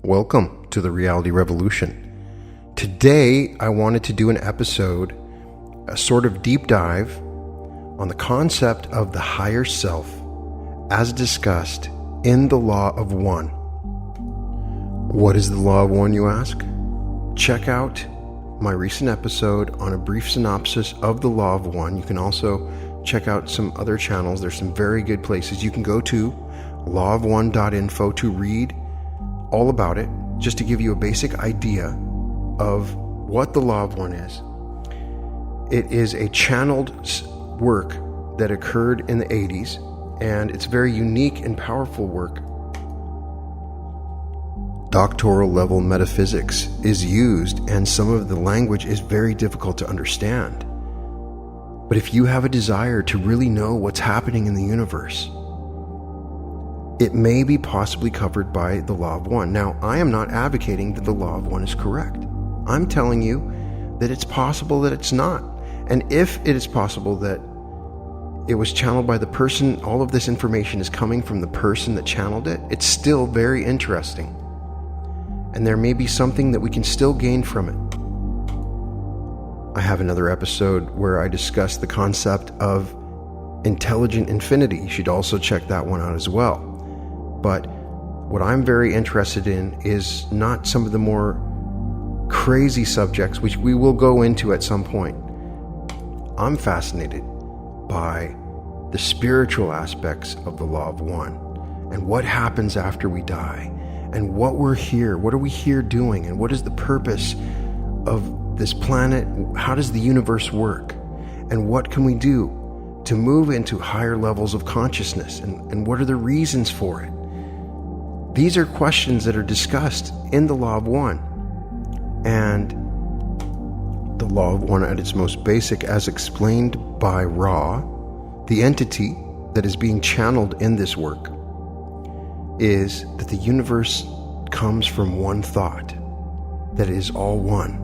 Welcome to the Reality Revolution. Today, I wanted to do an episode, a sort of deep dive on the concept of the higher self as discussed in the Law of One. What is the Law of One, you ask? Check out my recent episode on a brief synopsis of the Law of One. You can also check out some other channels. There's some very good places. You can go to lawofone.info to read all about it, just to give you a basic idea of what the Law of One is. It is a channeled work that occurred in the 80s, and it's very unique and powerful work. Doctoral level metaphysics is used, and some of the language is very difficult to understand. But if you have a desire to really know what's happening in the universe, it may be possibly covered by the Law of One. Now, I am not advocating that the Law of One is correct. I'm telling you that it's possible that it's not. And if it is possible that it was channeled by the person, all of this information is coming from the person that channeled it, it's still very interesting. And there may be something that we can still gain from it. I have another episode where I discuss the concept of intelligent infinity. You should also check that one out as well. But what I'm very interested in is not some of the more crazy subjects, which we will go into at some point. I'm fascinated by the spiritual aspects of the Law of One and what happens after we die and what we're here, what are we here doing, and what is the purpose of this planet? How does the universe work? And what can we do to move into higher levels of consciousness? And what are the reasons for it? These are questions that are discussed in the Law of One. And the Law of One at its most basic, as explained by Ra, the entity that is being channeled in this work, is that the universe comes from one thought, that it is all one,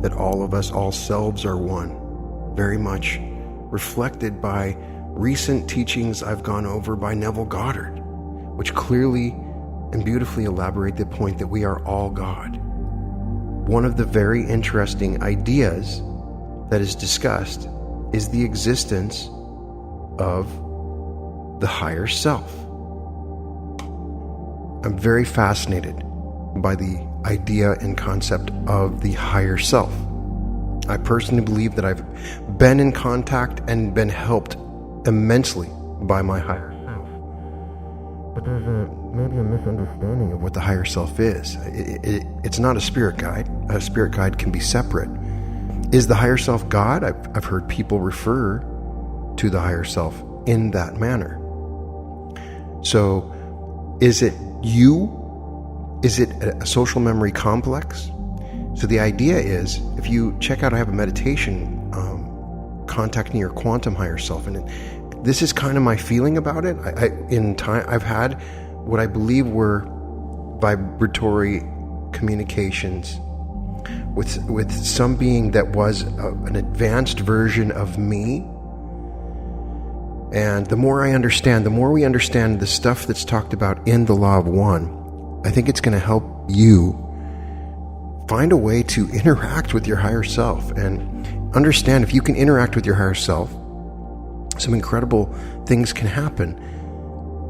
that all of us, all selves are one, very much reflected by recent teachings I've gone over by Neville Goddard, which clearly and beautifully elaborate the point that we are all God. One of the very interesting ideas that is discussed is the existence of the higher self. I'm very fascinated by the idea and concept of the higher self. I personally believe that I've been in contact and been helped immensely by my higher self. But there's maybe a misunderstanding of what the higher self is. It's not a spirit guide. A spirit guide can be separate. Is the higher self God? I've heard people refer to the higher self in that manner. So, is it you? Is it a social memory complex? So the idea is, if you check out, I have a meditation, contacting your quantum higher self, and this is kind of my feeling about it. I've had what I believe were vibratory communications with some being that was an advanced version of me. And the more I understand, the more we understand the stuff that's talked about in the Law of One, I think it's going to help you find a way to interact with your higher self and understand if you can interact with your higher self, some incredible things can happen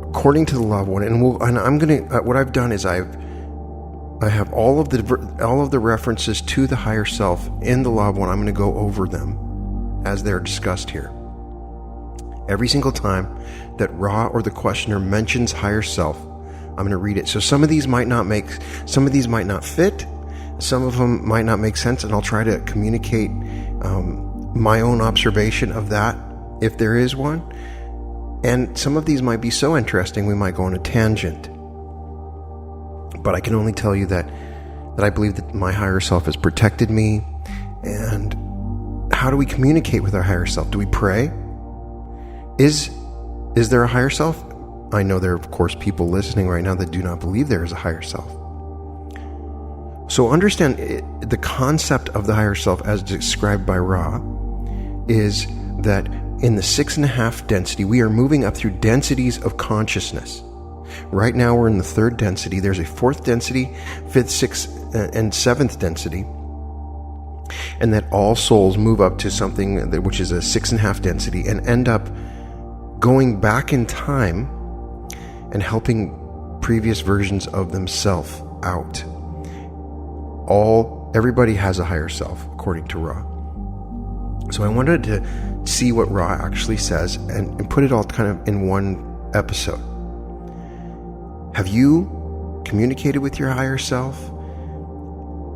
according to the Law of One. And I'm going to, what I've done is I have all of the references to the higher self in the Law of One. I'm going to go over them as they're discussed here. Every single time that Ra or the questioner mentions higher self, I'm going to read it. So some of these might not fit, some of them might not make sense, and I'll try to communicate my own observation of that, if there is one. And some of these might be so interesting we might go on a tangent. But I can only tell you that I believe that my higher self has protected me. And how do we communicate with our higher self? Do we pray? Is there a higher self? I know there are, of course, people listening right now that do not believe there is a higher self. So understand the concept of the higher self as described by Ra is that in the 6.5 density, we are moving up through densities of consciousness. Right now we're in the third density. There's a fourth density, fifth, sixth, and seventh density. And that all souls move up to something which is a 6.5 density and end up going back in time and helping previous versions of themselves out. Everybody has a higher self, according to Ra. So I wanted to see what Ra actually says and put it all kind of in one episode. Have you communicated with your higher self?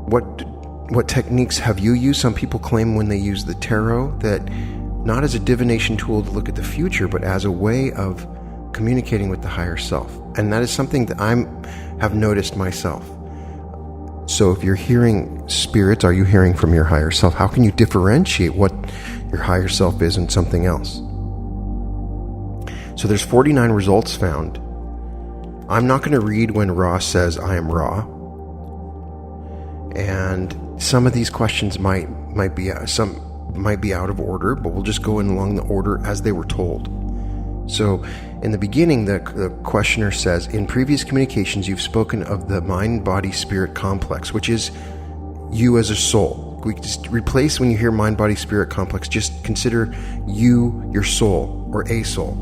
What techniques have you used? Some people claim when they use the tarot that not as a divination tool to look at the future, but as a way of communicating with the higher self. And that is something that I have noticed myself. So if you're hearing spirits, are you hearing from your higher self? How can you differentiate what your higher self is and something else? So there's 49 results found. I'm not going to read when Ra says, I am Ra. And some of these questions might be out of order, but we'll just go in along the order as they were told. So in the beginning, the questioner says, in previous communications, you've spoken of the mind-body-spirit complex, which is you as a soul. We just replace when you hear mind-body-spirit complex, just consider you, your soul, or a soul.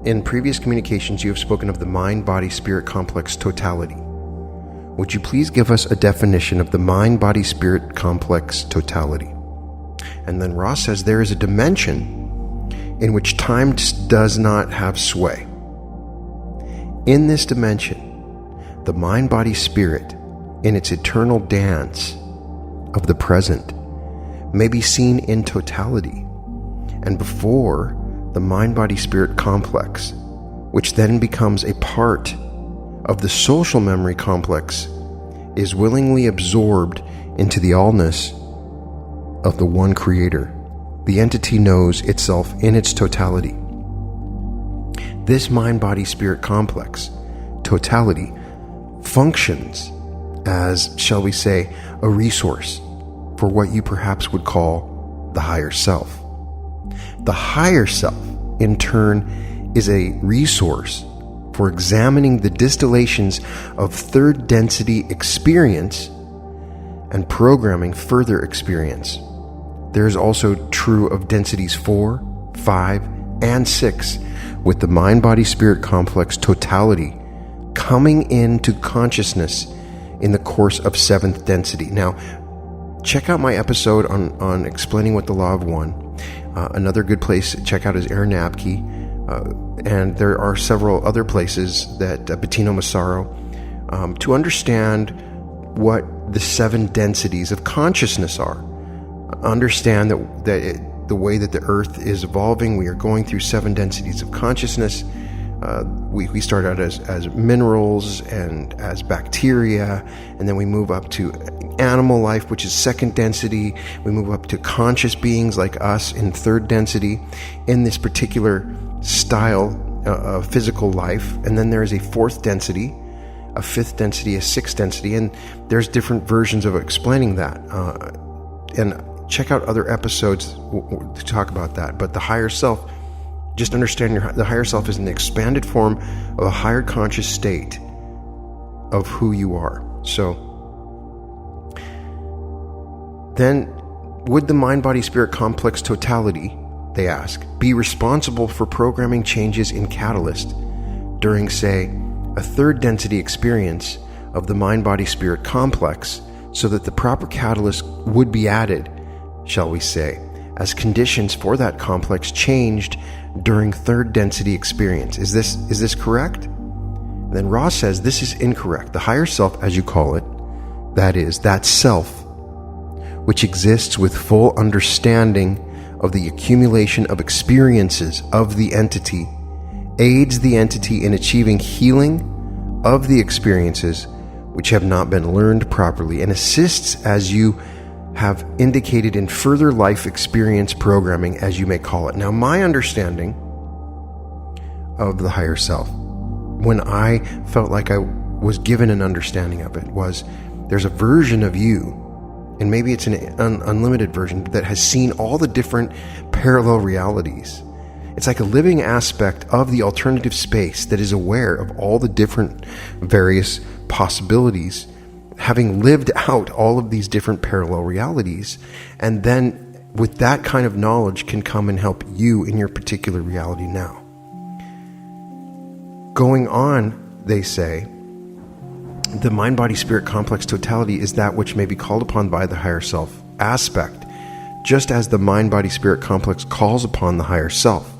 In previous communications, you have spoken of the mind-body-spirit complex totality. Would you please give us a definition of the mind-body-spirit complex totality? And then Ra says there is a dimension in which time does not have sway. In this dimension, the mind-body-spirit, in its eternal dance of the present, may be seen in totality, and before the mind-body-spirit complex, which then becomes a part of the social memory complex, is willingly absorbed into the allness of the one creator. The entity knows itself in its totality. This mind-body-spirit complex, totality, functions as, shall we say, a resource for what you perhaps would call the higher self. The higher self, in turn, is a resource for examining the distillations of third density experience and programming further experience. There is also true of densities 4, 5, and 6, with the mind-body-spirit complex totality coming into consciousness in the course of 7th density. Now, check out my episode on explaining what the Law of One. Another good place to check out is Aaron Abke, and there are several other places that Bettino Massaro, to understand what the 7 densities of consciousness are. Understand that the way that the earth is evolving, we are going through 7 densities of consciousness. We start out as minerals and as bacteria, and then we move up to animal life, which is 2nd density. We move up to conscious beings like us in 3rd density in this particular style of physical life. And then there is a 4th density, a 5th density, a 6th density, and there's different versions of explaining that. And check out other episodes to talk about that. But the higher self, just understand the higher self is an expanded form of a higher conscious state of who you are. So then, would the mind-body-spirit complex totality, they ask, be responsible for programming changes in catalyst during, say, a 3rd density experience of the mind-body-spirit complex, so that the proper catalyst would be added, shall we say, as conditions for that complex changed during 3rd density experience? Is this correct? And then Ra says this is incorrect. The higher self, as you call it, that is, that self, which exists with full understanding of the accumulation of experiences of the entity, aids the entity in achieving healing of the experiences which have not been learned properly, and assists, as you have indicated, in further life experience programming, as you may call it. Now, my understanding of the higher self, when I felt like I was given an understanding of it, was there's a version of you, and maybe it's an unlimited version, that has seen all the different parallel realities It's like a living aspect of the alternative space that is aware of all the different various possibilities, having lived out all of these different parallel realities, and then with that kind of knowledge can come and help you in your particular reality now. Going on, they say, the mind-body-spirit complex totality is that which may be called upon by the higher self aspect, just as the mind-body-spirit complex calls upon the higher self.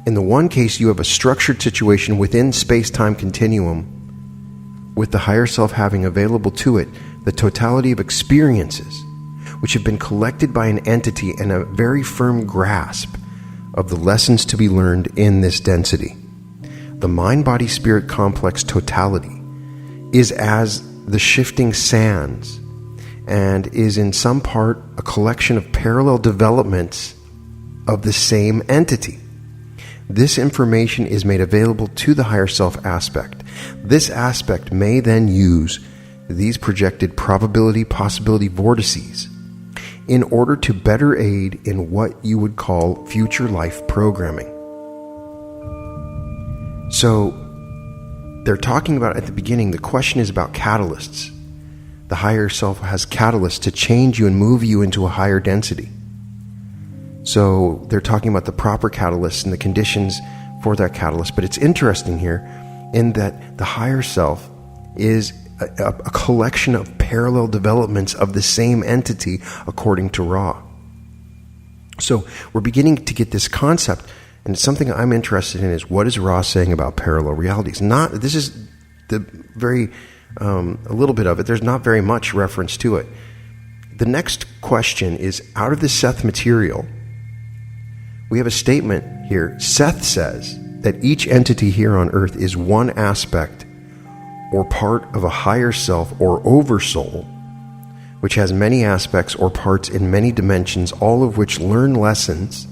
In the one case, you have a structured situation within space-time continuum, with the higher self having available to it the totality of experiences which have been collected by an entity and a very firm grasp of the lessons to be learned in this density. The mind-body-spirit complex totality is as the shifting sands and is in some part a collection of parallel developments of the same entity. This information is made available to the higher self aspect. This aspect may then use these projected probability possibility vortices in order to better aid in what you would call future life programming. So they're talking about at the beginning, the question is about catalysts. The higher self has catalysts to change you and move you into a higher density. So they're talking about the proper catalysts and the conditions for that catalyst. But it's interesting here in that the higher self is a collection of parallel developments of the same entity according to Ra. So we're beginning to get this concept, and it's something I'm interested in, is what is Ra saying about parallel realities? This is the very a little bit of it. There's not very much reference to it. The next question is, out of the Seth material, we have a statement here. Seth says that each entity here on earth is one aspect or part of a higher self or oversoul, which has many aspects or parts in many dimensions, all of which learn lessons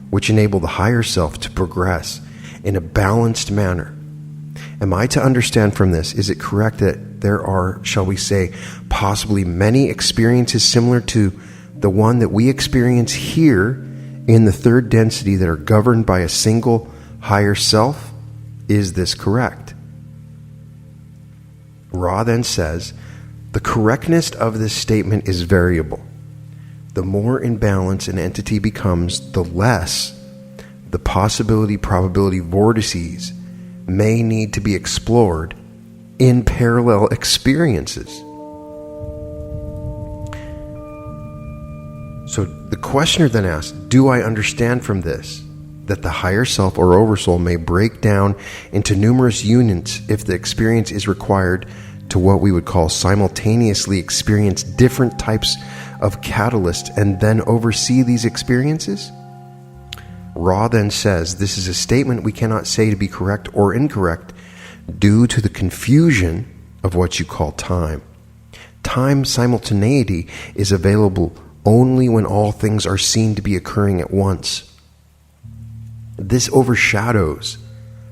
which enable the higher self to progress in a balanced manner. Am I to understand from this, is it correct that there are, shall we say, possibly many experiences similar to the one that we experience here in the third density that are governed by a single higher self? Is this correct? Ra then says, the correctness of this statement is variable. The more in balance an entity becomes, the less the possibility probability vortices may need to be explored in parallel experiences. So the questioner then asks, do I understand from this that the higher self or oversoul may break down into numerous units if the experience is required to what we would call simultaneously experience different types of catalysts and then oversee these experiences? Ra then says this is a statement we cannot say to be correct or incorrect due to the confusion of what you call time. Time simultaneity is available only when all things are seen to be occurring at once. This overshadows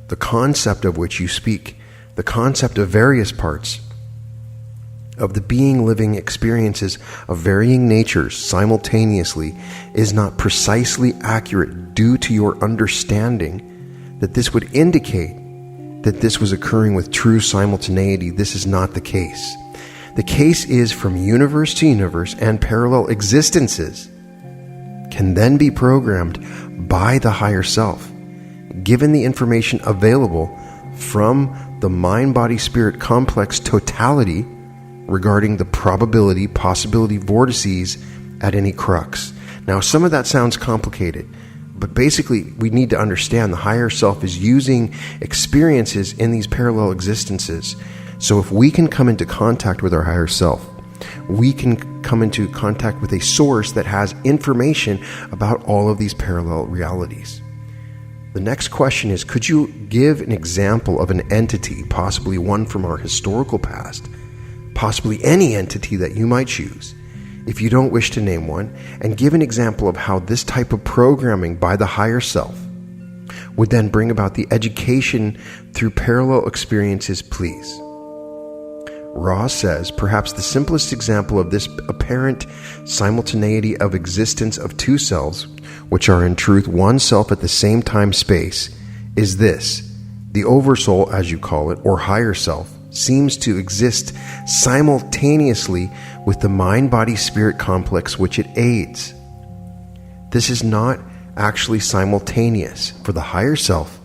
the concept of which you speak, the concept of various parts of the being living experiences of varying natures simultaneously is not precisely accurate due to your understanding that this would indicate that this was occurring with true simultaneity. This is not the case. The case is from universe to universe, and parallel existences can then be programmed by the higher self, given the information available from the mind-body-spirit complex totality regarding the probability, possibility vortices at any crux. Now, some of that sounds complicated, but basically we need to understand the higher self is using experiences in these parallel existences. So if we can come into contact with our higher self, we can come into contact with a source that has information about all of these parallel realities. The next question is, could you give an example of an entity, possibly one from our historical past, possibly any entity that you might choose, if you don't wish to name one, and give an example of how this type of programming by the higher self would then bring about the education through parallel experiences, please? Ross says, perhaps the simplest example of this apparent simultaneity of existence of two selves, which are in truth one self at the same time-space, is this. The oversoul, as you call it, or higher self, seems to exist simultaneously with the mind-body-spirit complex which it aids. This is not actually simultaneous, for the higher self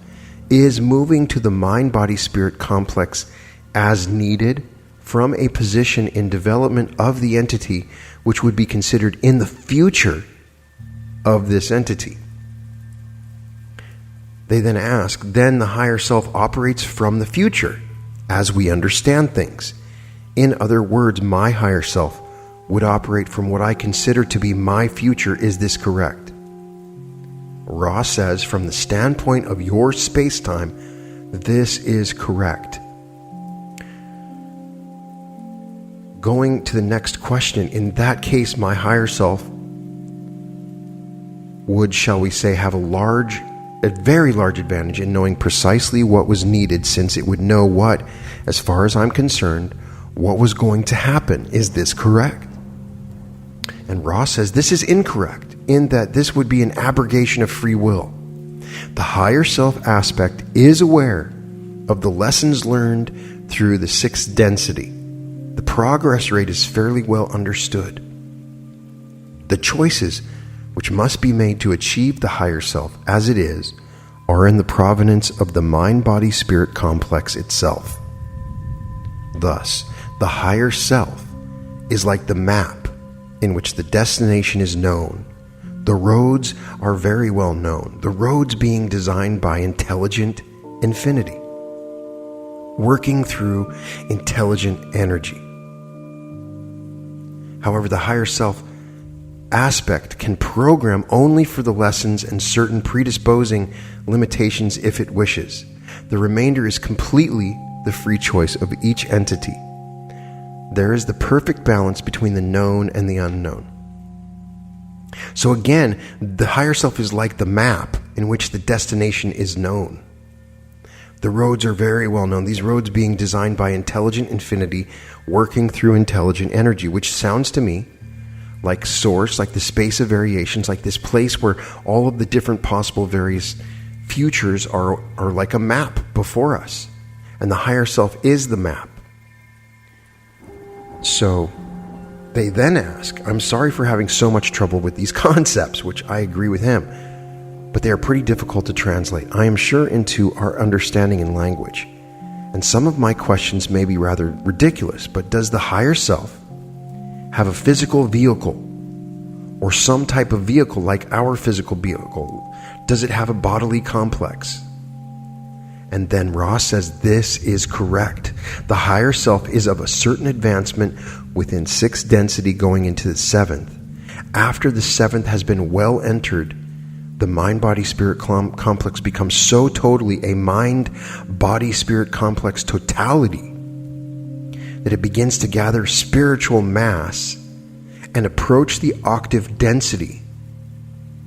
is moving to the mind-body-spirit complex as needed from a position in development of the entity which would be considered in the future of this entity. They then ask, then the higher self operates from the future as we understand things. In other words, my higher self would operate from what I consider to be my future. Is this correct? Ross says, from the standpoint of your space-time, this is correct. Going to the next question, in that case, my higher self would, shall we say, have a very large advantage in knowing precisely what was needed, since it would know what, as far as I'm concerned, what was going to happen. Is this correct? And Ross says this is incorrect, in that this would be an abrogation of free will. The higher self aspect is aware of the lessons learned through the sixth density. The progress rate is fairly well understood. The choices which must be made to achieve the higher self as it is are in the provenance of the mind-body-spirit complex itself. Thus, the higher self is like the map in which the destination is known. The roads are very well known, the roads being designed by intelligent infinity, working through intelligent energy. However, the higher self aspect can program only for the lessons and certain predisposing limitations if it wishes. The remainder is completely the free choice of each entity. There is the perfect balance between the known and the unknown. So again, the higher self is like the map in which the destination is known. The roads are very well known, these roads being designed by intelligent infinity, working through intelligent energy, which sounds to me like source, like the space of variations, like this place where all of the different possible various futures are like a map before us. And the higher self is the map. So they then ask, I'm sorry for having so much trouble with these concepts, which I agree with him, but they are pretty difficult to translate, I am sure, into our understanding in language. And some of my questions may be rather ridiculous, but does the higher self have a physical vehicle or some type of vehicle like our physical vehicle? Does it have a bodily complex? And then Ross says this is correct. The higher self is of a certain advancement within sixth density going into the seventh. After the seventh has been well entered, the mind-body-spirit complex becomes so totally a mind-body-spirit complex totality that it begins to gather spiritual mass and approach the octave density.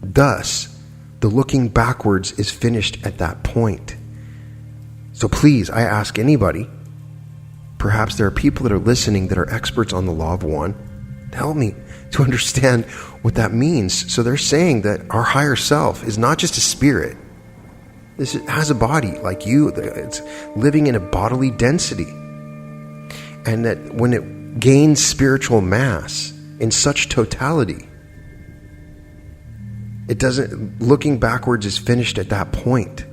Thus, the looking backwards is finished at that point. So please, I ask anybody, perhaps there are people that are listening that are experts on the law of one, help me to understand what that means. So they're saying that our higher self is not just a spirit. This has a body like you. It's living in a bodily density. And that when it gains spiritual mass in such totality, it doesn't, looking backwards is finished at that point.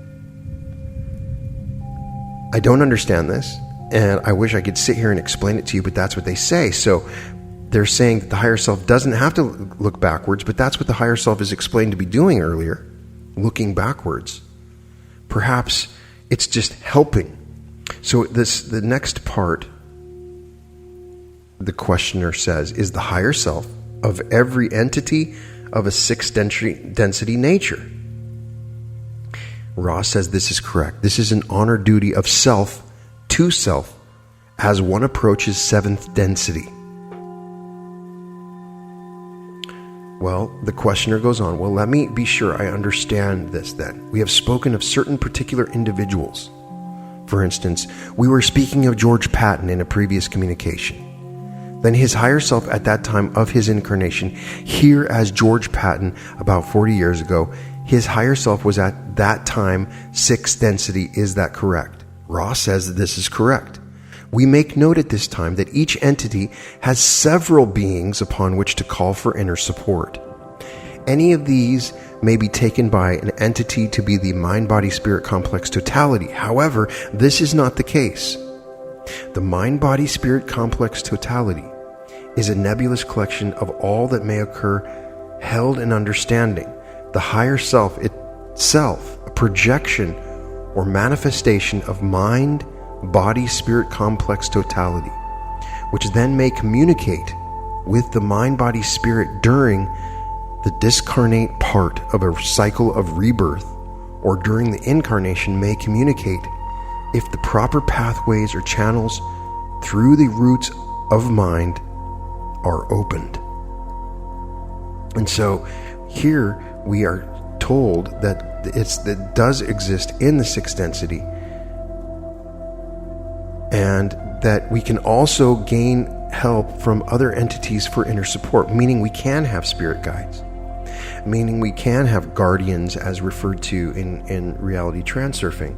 I don't understand this, and I wish I could sit here and explain it to you, but that's what they say. So they're saying that the higher self doesn't have to look backwards, but that's what the higher self is explained to be doing earlier, looking backwards. Perhaps it's just helping. So the next part, the questioner says, is the higher self of every entity of a sixth density nature. Ross says this is correct. This is an honor duty of self to self as one approaches seventh density. Well, the questioner goes on, well, let me be sure I understand this then. We have spoken of certain particular individuals, For instance, we were speaking of George Patton in a previous communication. Then his higher self at that time of his incarnation, here as George Patton about 40 years ago, his higher self was at that time 6th density. Is that correct? Ra says that this is correct. We make note at this time that each entity has several beings upon which to call for inner support. Any of these may be taken by an entity to be the mind-body-spirit complex totality. However, this is not the case. The mind-body-spirit complex totality is a nebulous collection of all that may occur held in understanding. The higher self itself, a projection or manifestation of mind-body-spirit complex totality, which then may communicate with the mind-body-spirit during the discarnate part of a cycle of rebirth, or during the incarnation may communicate if the proper pathways or channels through the roots of mind are opened. And so here we are told that that does exist in the 6th density, and that we can also gain help from other entities for inner support, meaning we can have spirit guides, meaning we can have guardians as referred to in reality transurfing.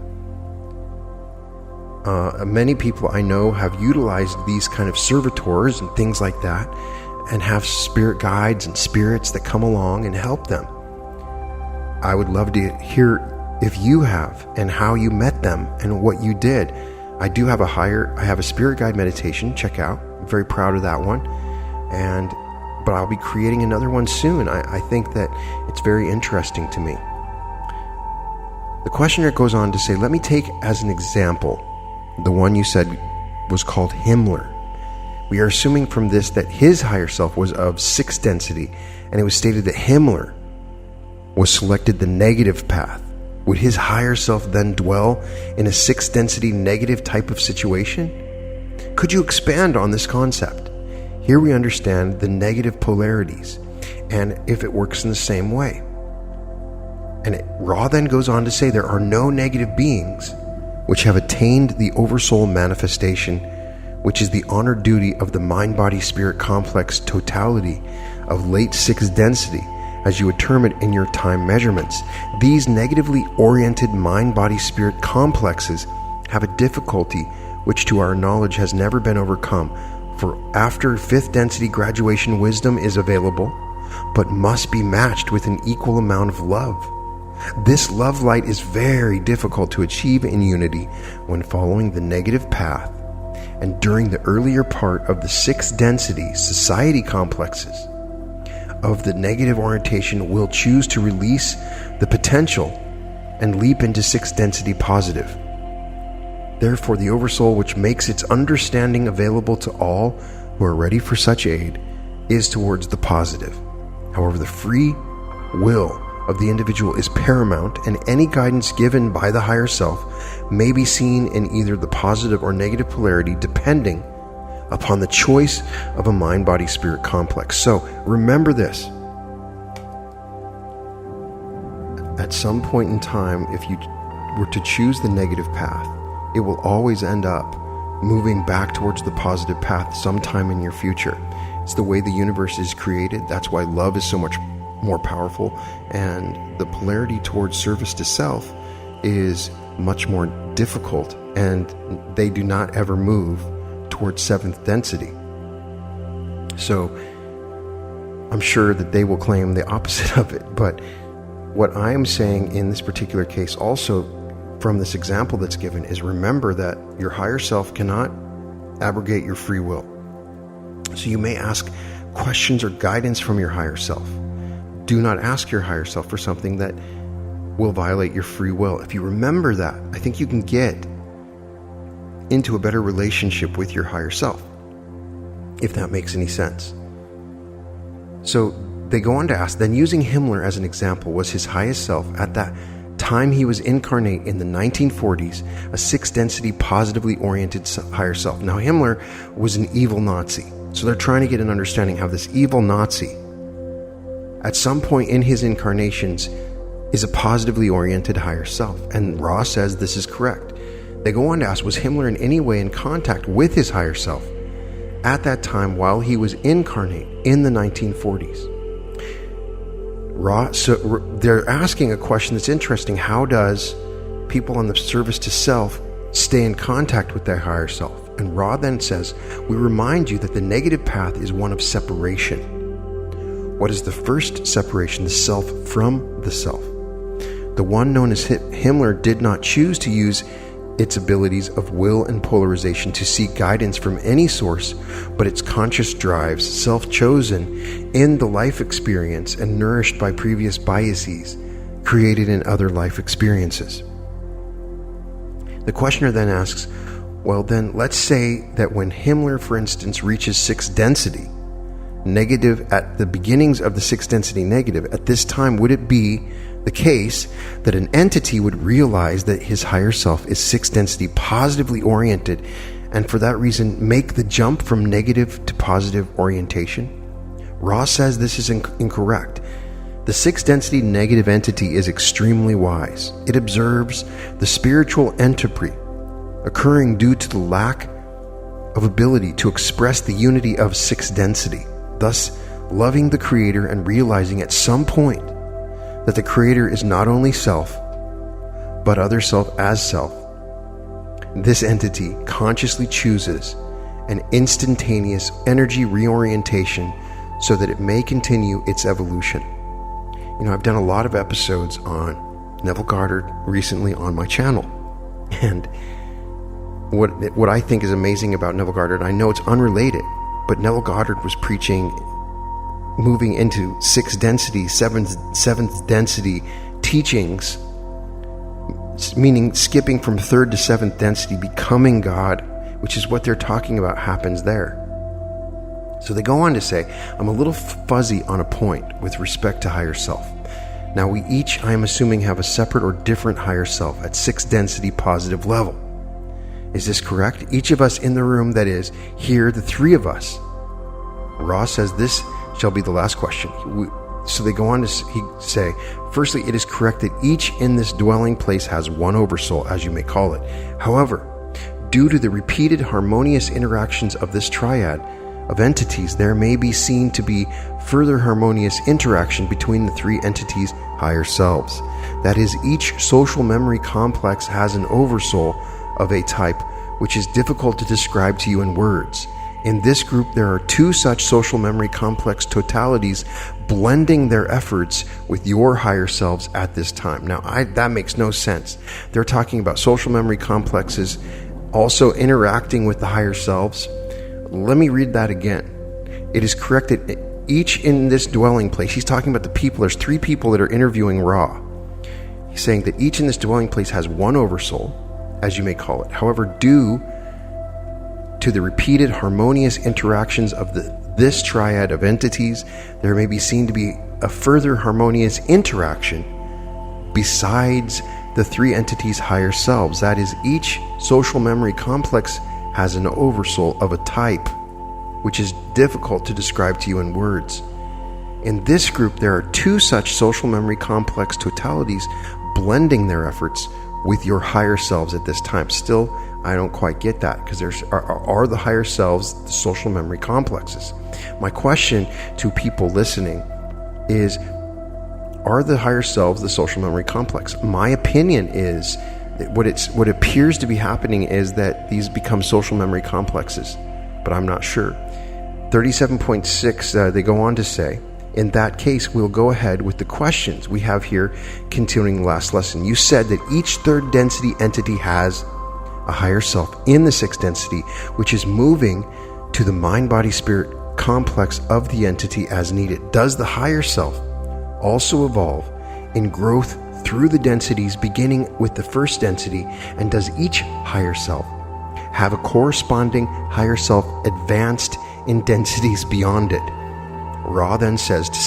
Many people I know have utilized these kind of servitors and things like that, and have spirit guides and spirits that come along and help them. I would love to hear if you have, and how you met them and what you did. I have a spirit guide meditation. Check out. I'm very proud of that one. But I'll be creating another one soon. I think that it's very interesting to me. The questioner goes on to say, let me take as an example the one you said was called Himmler. We are assuming from this that his higher self was of 6th density, and it was stated that Himmler was selected the negative path. Would his higher self then dwell in a 6th density negative type of situation? Could you expand on this concept? Here we understand the negative polarities, and if it works in the same way. And Ra then goes on to say there are no negative beings which have attained the oversoul manifestation, which is the honored duty of the mind-body-spirit complex totality of late 6th density, as you would term it in your time measurements. These negatively oriented mind-body-spirit complexes have a difficulty which to our knowledge has never been overcome, for after 5th density graduation wisdom is available, but must be matched with an equal amount of love. This love light is very difficult to achieve in unity when following the negative path, and during the earlier part of the 6th density society complexes of the negative orientation will choose to release the potential and leap into 6th density positive. Therefore, the oversoul, which makes its understanding available to all who are ready for such aid, is towards the positive. However, the free will of the individual is paramount, and any guidance given by the higher self may be seen in either the positive or negative polarity, depending upon the choice of a mind-body-spirit complex. So remember this. At some point in time, if you were to choose the negative path, it will always end up moving back towards the positive path sometime in your future. It's the way the universe is created. That's why love is so much more powerful, and the polarity towards service to self is much more difficult, and they do not ever move towards 7th density. So I'm sure that they will claim the opposite of it. But what I am saying in this particular case also from this example that's given is remember that your higher self cannot abrogate your free will. So you may ask questions or guidance from your higher self. Do not ask your higher self for something that will violate your free will. If you remember that, I think you can get into a better relationship with your higher self, if that makes any sense. So they go on to ask, then using Himmler as an example, was his highest self at that time he was incarnate in the 1940s, a 6th density positively oriented higher self? Now Himmler was an evil Nazi. So they're trying to get an understanding how this evil Nazi, at some point in his incarnations, is a positively oriented higher self. And Ra says this is correct, that They go on to ask, was Himmler in any way in contact with his higher self at that time while he was incarnate in the 1940s? So they're asking a question that's interesting. How does people on the service to self stay in contact with their higher self? And Ra then says, we remind you that the negative path is one of separation. What is the first separation? The self from the self. The one known as Himmler did not choose to use its abilities of will and polarization to seek guidance from any source, but its conscious drives, self-chosen in the life experience and nourished by previous biases created in other life experiences. The questioner then asks, well then, let's say that when Himmler, for instance, reaches sixth density, negative at the beginnings of the sixth density negative, at this time, would it be the case that an entity would realize that his higher self is sixth density positively oriented, and for that reason make the jump from negative to positive orientation? Ross says this is incorrect. The sixth density negative entity is extremely wise. It observes the spiritual entropy occurring due to the lack of ability to express the unity of sixth density, thus loving the Creator and realizing at some point that the Creator is not only self, but other self as self. This entity consciously chooses an instantaneous energy reorientation so that it may continue its evolution. I've done a lot of episodes on Neville Goddard recently on my channel. And what I think is amazing about Neville Goddard, I know it's unrelated, but Neville Goddard was preaching moving into sixth density, seventh density teachings, meaning skipping from third to seventh density, becoming God, which is what they're talking about happens there. So they go on to say, I'm a little fuzzy on a point with respect to higher self. Now we each, I am assuming, have a separate or different higher self at sixth density positive level. Is this correct? Each of us in the room, that is, here, the three of us. Ross says this shall be the last question. So they go on to say, firstly, it is correct that each in this dwelling place has one oversoul, as you may call it. However, due to the repeated harmonious interactions of this triad of entities, there may be seen to be further harmonious interaction between the three entities' higher selves. That is, each social memory complex has an oversoul of a type which is difficult to describe to you in words. In this group, there are two such social memory complex totalities blending their efforts with your higher selves at this time. Now, that makes no sense. They're talking about social memory complexes also interacting with the higher selves. Let me read that again. It is correct that each in this dwelling place, he's talking about the people, there's three people that are interviewing Ra. He's saying that each in this dwelling place has one oversoul, as you may call it. However, due to the repeated harmonious interactions of this triad of entities, there may be seen to be a further harmonious interaction besides the three entities' higher selves. That is, each social memory complex has an oversoul of a type which is difficult to describe to you in words. In this group, there are two such social memory complex totalities blending their efforts with your higher selves at this time. Still, I don't quite get that, because are the higher selves the social memory complexes? My question to people listening is, are the higher selves the social memory complex? My opinion is that what appears to be happening is that these become social memory complexes, but I'm not sure. 37.6, they go on to say, in that case, we'll go ahead with the questions we have here, continuing the last lesson. You said that each third density entity has a higher self in the sixth density, which is moving to the mind-body-spirit complex of the entity as needed. Does the higher self also evolve in growth through the densities beginning with the first density, and does each higher self have a corresponding higher self advanced in densities beyond it? Ra then says, to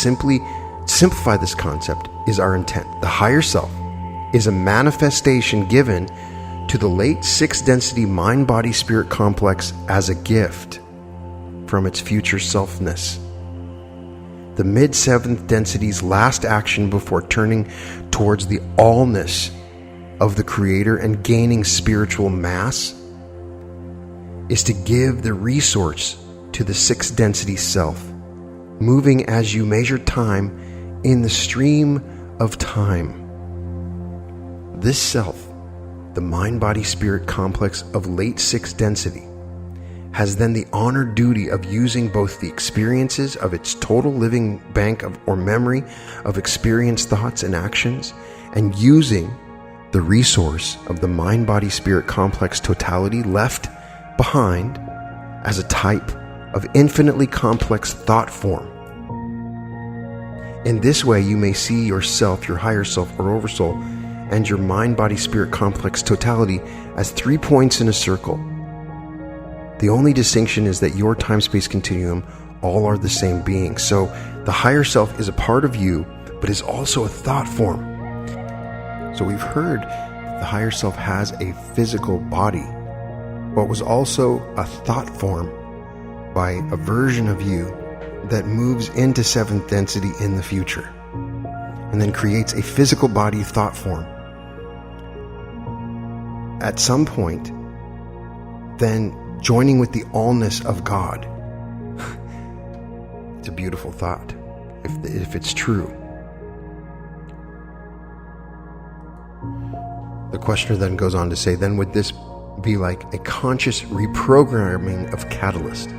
simplify this concept is our intent. The higher self is a manifestation given to the late sixth density mind-body-spirit complex as a gift from its future selfness. The mid-seventh density's last action before turning towards the allness of the Creator and gaining spiritual mass is to give the resource to the sixth density self, moving as you measure time in the stream of time. This self, the mind-body-spirit complex of late sixth density, has then the honored duty of using both the experiences of its total living bank or memory of experienced thoughts and actions, and using the resource of the mind-body-spirit complex totality left behind as a type of infinitely complex thought form. In this way, you may see yourself, your higher self or oversoul, and your mind-body-spirit complex totality as 3 points in a circle. The only distinction is that your time-space continuum all are the same being. So the higher self is a part of you, but is also a thought form. So we've heard that the higher self has a physical body, but was also a thought form by a version of you that moves into seventh density in the future, and then creates a physical body thought form. At some point, then joining with the allness of God. It's a beautiful thought, if it's true. The questioner then goes on to say, then would this be like a conscious reprogramming of catalyst?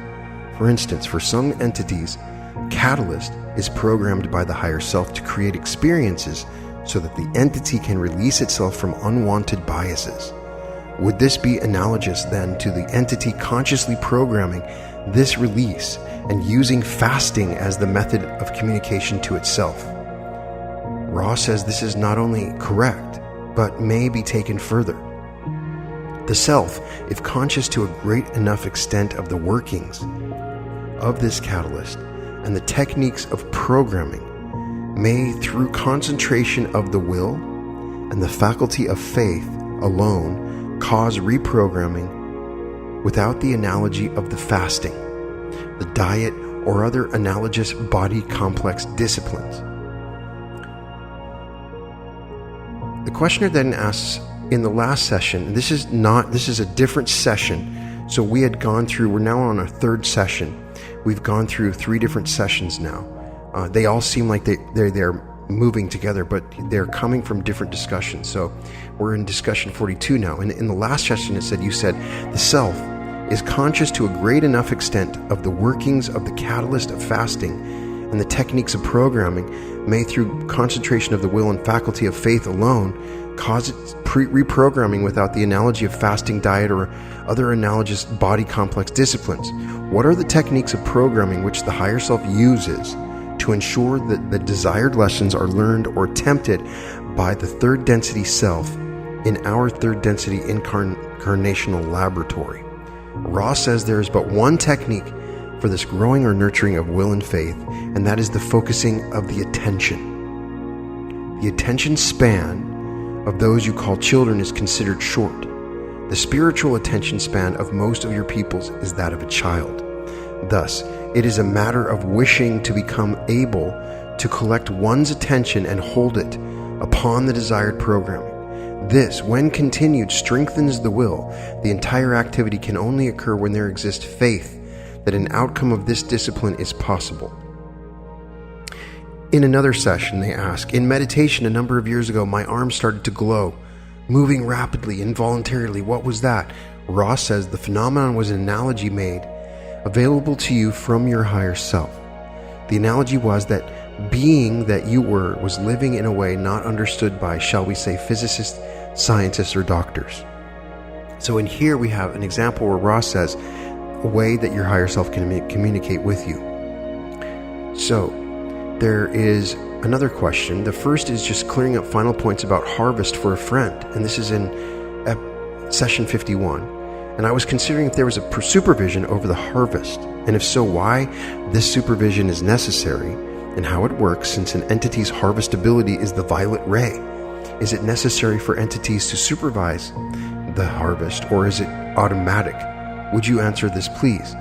For instance, for some entities, catalyst is programmed by the higher self to create experiences so that the entity can release itself from unwanted biases. Would this be analogous then to the entity consciously programming this release and using fasting as the method of communication to itself? Ra says this is not only correct, but may be taken further. The self, if conscious to a great enough extent of the workings of this catalyst and the techniques of programming, may through concentration of the will and the faculty of faith alone cause reprogramming without the analogy of the fasting, the diet, or other analogous body complex disciplines. The questioner then asks, in the last session, this is a different session. So we had gone through, we're now on our third session. We've gone through 3 different sessions now. They all seem like they're moving together, but they're coming from different discussions. So we're in discussion 42 now. And in the last session, you said the self is conscious to a great enough extent of the workings of the catalyst of fasting and the techniques of programming, may through concentration of the will and faculty of faith alone cause its reprogramming without the analogy of fasting, diet, or other analogous body complex disciplines. What are the techniques of programming which the higher self uses to ensure that the desired lessons are learned or attempted by the third density self in our third density incarnational laboratory? Ra says there is but one technique for this growing or nurturing of will and faith, and that is the focusing of the attention. The attention span of those you call children is considered short. The spiritual attention span of most of your peoples is that of a child. Thus, it is a matter of wishing to become able to collect one's attention and hold it upon the desired programming. This, when continued, strengthens the will. The entire activity can only occur when there exists faith that an outcome of this discipline is possible. In another session, they ask, in meditation a number of years ago, my arms started to glow, moving rapidly, involuntarily. What was that? Ra says the phenomenon was an analogy made available to you from your higher self. The analogy was that being that you were was living in a way not understood by, shall we say, physicists, scientists, or doctors. So in here we have an example where Ra says a way that your higher self can communicate with you. So there is another question. The first is just clearing up final points about harvest for a friend, and this is in session 51. And I was considering if there was a supervision over the harvest, and if so, why this supervision is necessary, and how it works, since an entity's harvestability is the violet ray. Is it necessary for entities to supervise the harvest, or is it automatic? Would you answer this, please?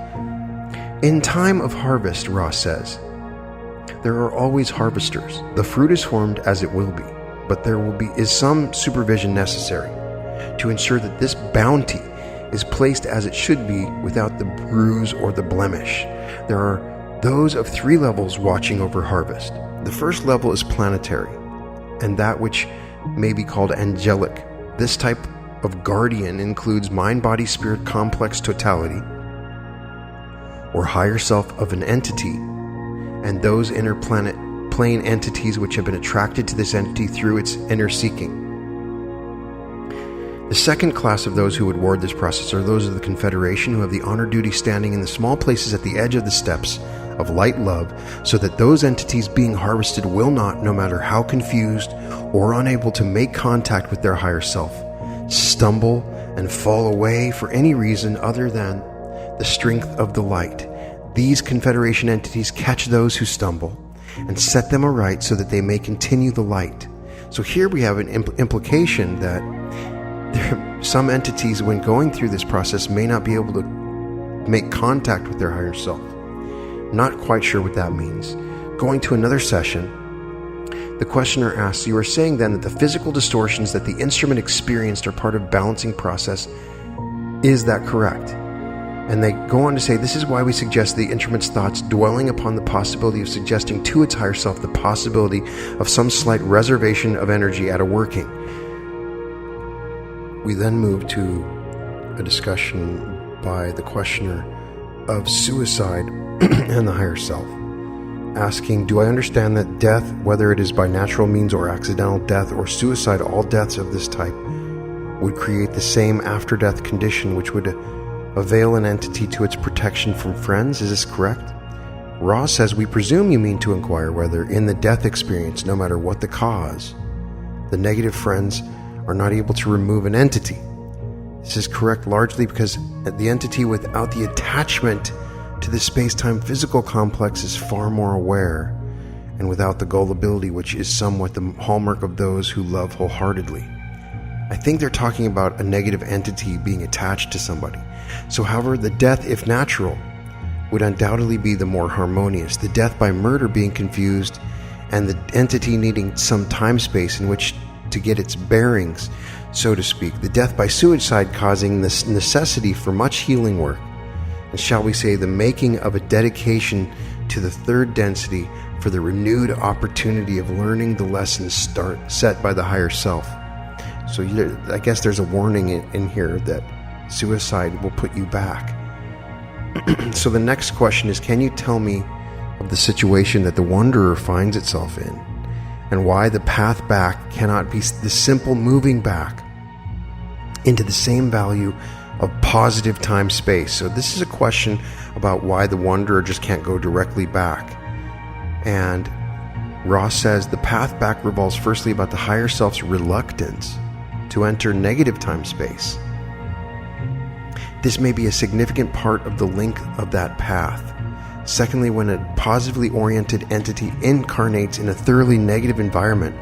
In time of harvest, Ra says, there are always harvesters. The fruit is formed as it will be, but there is some supervision necessary to ensure that this bounty is placed as it should be without the bruise or the blemish. There are those of 3 levels watching over harvest. The first level is planetary, and that which may be called angelic. This type of guardian includes mind, body, spirit, complex totality, or higher self of an entity, and those inner plane entities which have been attracted to this entity through its inner seeking. The second class of those who would ward this process are those of the Confederation, who have the honor duty standing in the small places at the edge of the steps of light love, so that those entities being harvested will not, no matter how confused or unable to make contact with their higher self, stumble and fall away for any reason other than the strength of the light. These Confederation entities catch those who stumble and set them aright so that they may continue the light. So here we have an implication that some entities, when going through this process, may not be able to make contact with their higher self. Not quite sure what that means. Going to another session, the questioner asks, you are saying then that the physical distortions that the instrument experienced are part of balancing process. Is that correct? And they go on to say, this is why we suggest the instrument's thoughts dwelling upon the possibility of suggesting to its higher self the possibility of some slight reservation of energy at a working. We then move to a discussion by the questioner of suicide and the higher self, asking, do I understand that death, whether it is by natural means or accidental death or suicide, all deaths of this type would create the same after-death condition which would avail an entity to its protection from friends? Is this correct? Ross says, we presume you mean to inquire whether in the death experience, no matter what the cause, the negative friends are not able to remove an entity. This is correct largely because the entity without the attachment to the space-time physical complex is far more aware, and without the gullibility which is somewhat the hallmark of those who love wholeheartedly. I think they're talking about a negative entity being attached to somebody. So however, the death, if natural, would undoubtedly be the more harmonious. The death by murder being confused, and the entity needing some time-space in which to get its bearings, so to speak. The death by suicide causing this necessity for much healing work, and shall we say the making of a dedication to the third density for the renewed opportunity of learning the lessons set by the higher self. So I guess there's a warning in here that suicide will put you back. So the next question is, can you tell me of the situation that the wanderer finds itself in, and why the path back cannot be the simple moving back into the same value of positive time-space? So this is a question about why the wanderer just can't go directly back. And Ross says the path back revolves firstly about the higher self's reluctance to enter negative time-space. This may be a significant part of the link of that path. Secondly, when a positively oriented entity incarnates in a thoroughly negative environment,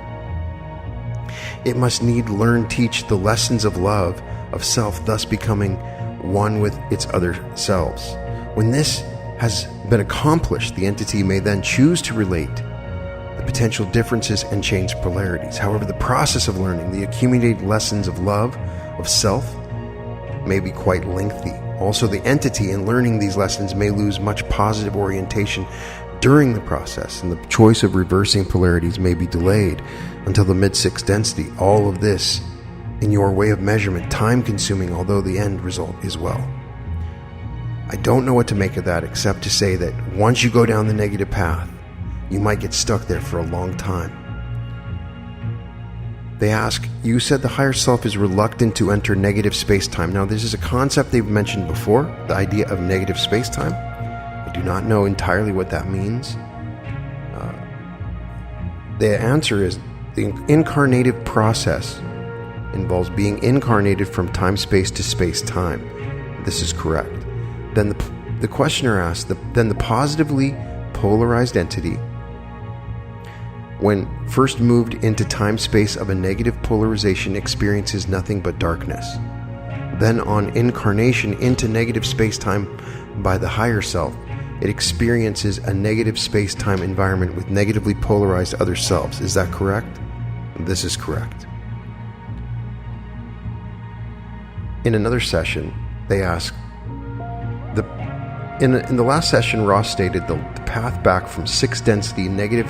it must need learn teach the lessons of love of self, thus becoming one with its other selves. When this has been accomplished, the entity may then choose to relate the potential differences and change polarities. However, the process of learning the accumulated lessons of love of self may be quite lengthy. Also, the entity in learning these lessons may lose much positive orientation during the process, and the choice of reversing polarities may be delayed until the mid-6th density. All of this, in your way of measurement, time-consuming, although the end result is well. I don't know what to make of that, except to say that once you go down the negative path, you might get stuck there for a long time. They ask, you said the higher self is reluctant to enter negative space-time. Now, this is a concept they've mentioned before, the idea of negative space-time. I do not know entirely what that means. The answer is the incarnative process involves being incarnated from time-space to space-time. This is correct. Then the questioner asks, then the positively polarized entity, when first moved into time-space of a negative polarization, experiences nothing but darkness. Then on incarnation into negative space-time by the higher self, it experiences a negative space-time environment with negatively polarized other selves. Is that correct? This is correct. In another session, they asked, in the last session, Ross stated the path back from 6 density negative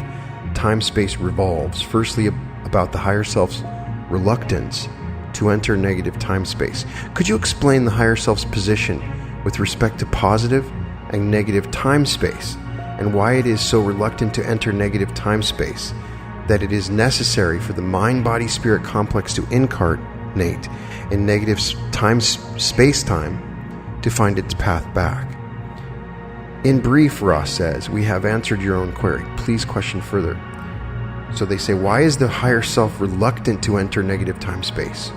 time-space revolves, firstly, about the higher self's reluctance to enter negative time-space. Could you explain the higher self's position with respect to positive and negative time-space, and why it is so reluctant to enter negative time-space, that it is necessary for the mind-body-spirit complex to incarnate in negative space-time to find its path back? In brief, Ross says, we have answered your own query. Please question further. So they say, why is the higher self reluctant to enter negative time-space?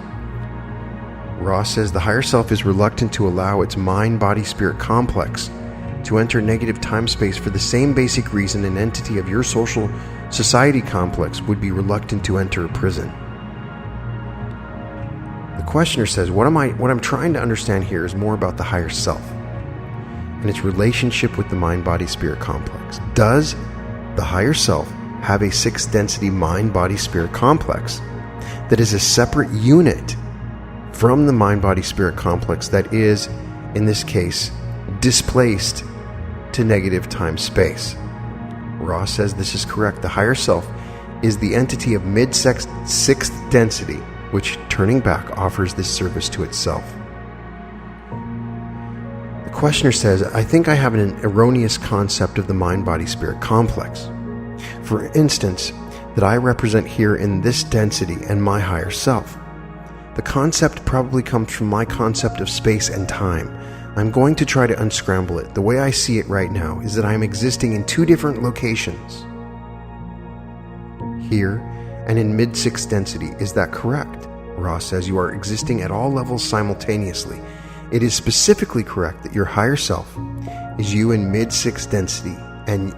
Ross says the higher self is reluctant to allow its mind-body-spirit complex to enter negative time-space for the same basic reason an entity of your social society complex would be reluctant to enter a prison. The questioner says, what I'm trying to understand here is more about the higher self and its relationship with the mind-body-spirit complex. Does the higher self have a 6th density mind-body-spirit complex that is a separate unit from the mind-body-spirit complex that is, in this case, displaced to negative time-space? Ross says this is correct. The higher self is the entity of mid-6th density, which, turning back, offers this service to itself. The questioner says, I think I have an erroneous concept of the mind-body-spirit complex. For instance, that I represent here in this density and my higher self. The concept probably comes from my concept of space and time. I'm going to try to unscramble it. The way I see it right now is that I'm existing in 2 different locations. Here and in mid-6th density. Is that correct? Ross says you are existing at all levels simultaneously. It is specifically correct that your higher self is you in mid-6th density, and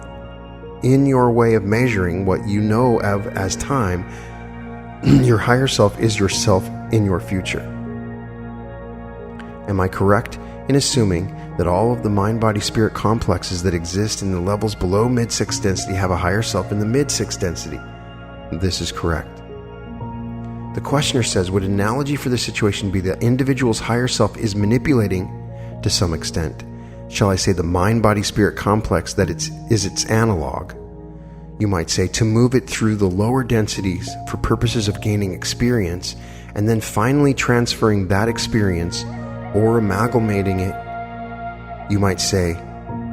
in your way of measuring what you know of as time, your higher self is yourself in your future. Am I correct in assuming that all of the mind-body-spirit complexes that exist in the levels below mid-6th density have a higher self in the mid-6th density? This is correct. The questioner says, would an analogy for the situation be that individual's higher self is manipulating, to some extent, shall I say, the mind-body-spirit complex that is its analog? You might say, to move it through the lower densities for purposes of gaining experience, and then finally transferring that experience or amalgamating it, you might say,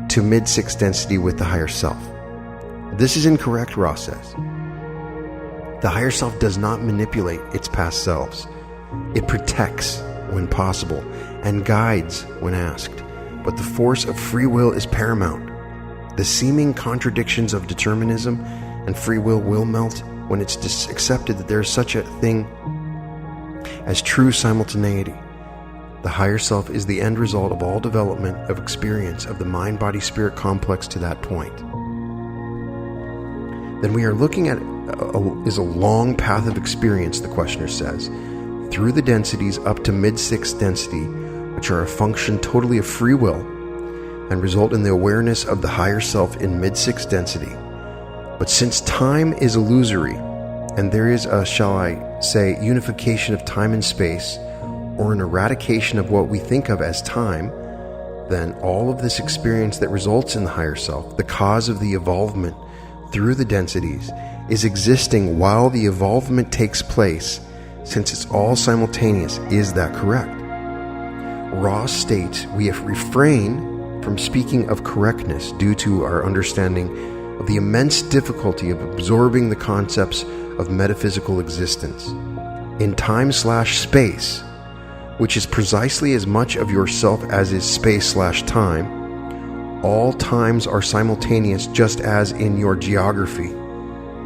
to mid-6th density with the higher self. This is incorrect, Ross says. The higher self does not manipulate its past selves. It protects when possible and guides when asked. But the force of free will is paramount. The seeming contradictions of determinism and free will melt when it's accepted that there is such a thing as true simultaneity. The higher self is the end result of all development of experience of the mind-body-spirit complex to that point. Then we are looking at is a long path of experience, the questioner says, through the densities up to mid-6th density, which are a function totally of free will, and result in the awareness of the higher self in mid-6th density. But since time is illusory, and there is a, shall I say, unification of time and space, or an eradication of what we think of as time, then all of this experience that results in the higher self, the cause of the evolvement through the densities, is existing while the evolvement takes place, since it's all simultaneous. Is that correct? Ross states we have refrained from speaking of correctness due to our understanding of the immense difficulty of absorbing the concepts of metaphysical existence. In time/space, which is precisely as much of yourself as is space/time, all times are simultaneous, just as in your geography.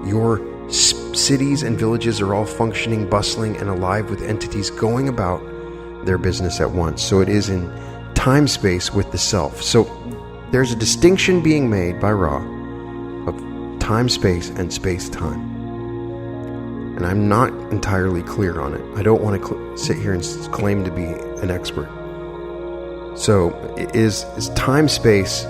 Your cities and villages are all functioning, bustling, and alive with entities going about their business at once. So it is in time-space with the self. So there's a distinction being made by Ra of time-space and space-time. And I'm not entirely clear on it. I don't want to sit here and claim to be an expert. So is time-space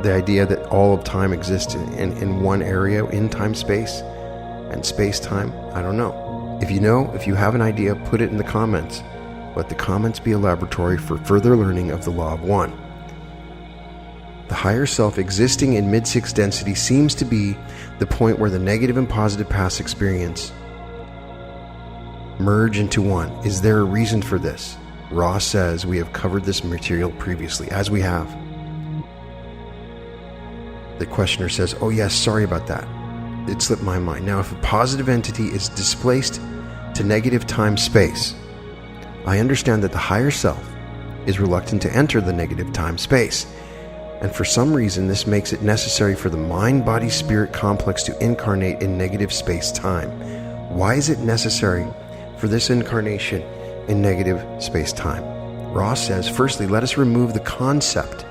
the idea that all of time exists in one area in time-space, and space-time? I don't know. If you have an idea, put it in the comments. Let the comments be a laboratory for further learning of the law of one. The higher self existing in mid-six density seems to be the point where the negative and positive past experience merge into one. Is there a reason for this? Ross says we have covered this material previously, as we have. The questioner says, oh yes, sorry about that. It slipped my mind. Now, if a positive entity is displaced to negative time-space, I understand that the higher self is reluctant to enter the negative time-space. And for some reason, this makes it necessary for the mind-body-spirit complex to incarnate in negative space-time. Why is it necessary for this incarnation in negative space-time? Ross says, firstly, let us remove the concept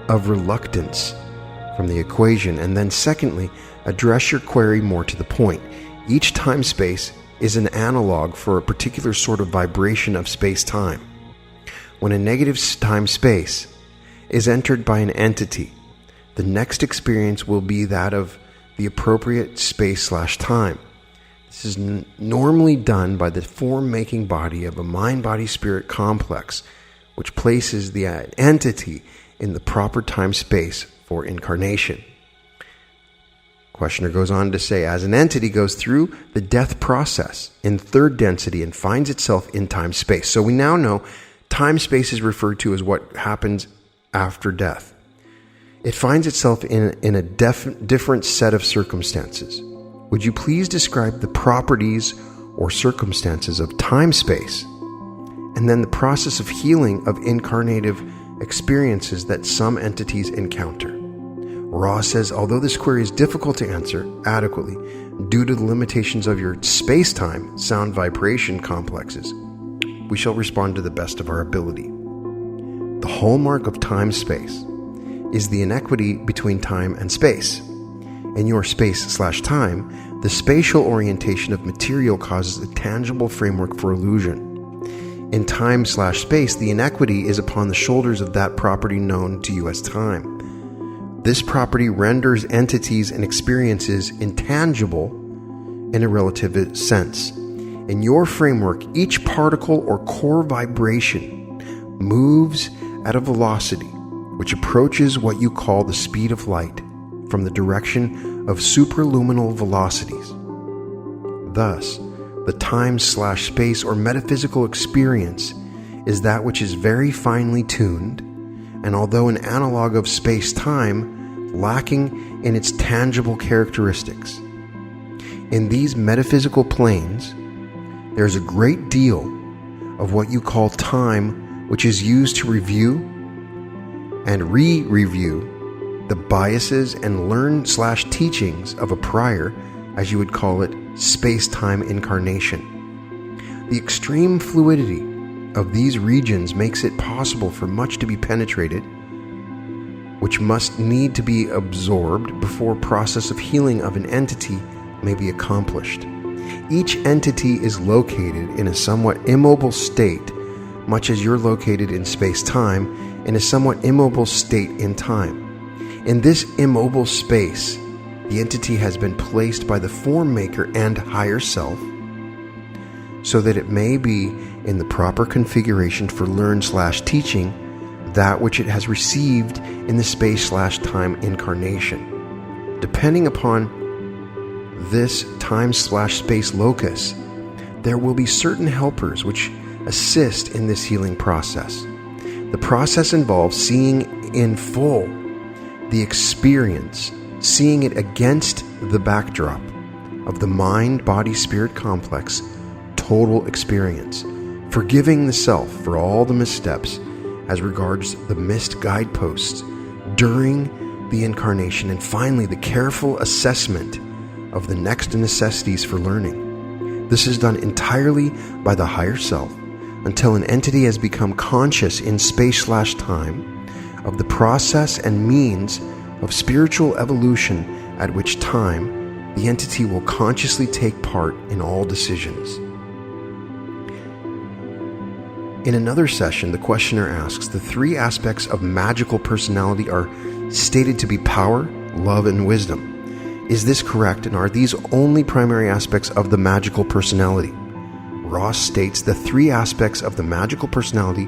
of reluctance from the equation, and then secondly, address your query more to the point. Each time-space is an analog for a particular sort of vibration of space-time. When a negative time-space is entered by an entity, the next experience will be that of the appropriate space/time. This is normally done by the form-making body of a mind-body-spirit complex, which places the entity in the proper time-space for incarnation. Questioner goes on to say, as an entity goes through the death process in third density and finds itself in time-space. So we now know time-space is referred to as what happens after death. It finds itself in a different set of circumstances. Would you please describe the properties or circumstances of time-space, and then the process of healing of incarnative experiences that some entities encounter? Ross says, although this query is difficult to answer adequately due to the limitations of your space-time sound vibration complexes, we shall respond to the best of our ability. The hallmark of time-space is the inequity between time and space. In your space/time, the spatial orientation of material causes a tangible framework for illusion. In time/space, the inequity is upon the shoulders of that property known to you as time. This property renders entities and experiences intangible in a relative sense. In your framework, each particle or core vibration moves at a velocity which approaches what you call the speed of light from the direction of superluminal velocities. Thus, the time/space or metaphysical experience is that which is very finely tuned, and although an analog of space-time, lacking in its tangible characteristics. In these metaphysical planes, there's a great deal of what you call time, which is used to review and re-review the biases and learn/teachings of a prior, as you would call it, space-time incarnation. The extreme fluidity of these regions makes it possible for much to be penetrated, which must need to be absorbed before a process of healing of an entity may be accomplished. Each entity is located in a somewhat immobile state, much as you're located in space-time in a somewhat immobile state in time. In this immobile space, the entity has been placed by the form maker and higher self so that it may be in the proper configuration for learn/teaching that which it has received in the space/time incarnation. Depending upon this time/space locus, there will be certain helpers which assist in this healing process. The process involves seeing in full the experience, seeing it against the backdrop of the mind-body-spirit complex total experience, forgiving the self for all the missteps as regards the missed guideposts during the incarnation, and finally the careful assessment of the next necessities for learning. This is done entirely by the higher self until an entity has become conscious in space/time of the process and means of spiritual evolution, at which time the entity will consciously take part in all decisions. In another session, the questioner asks, the three aspects of magical personality are stated to be power, love, and wisdom. Is this correct, and are these only primary aspects of the magical personality? Ross states the three aspects of the magical personality,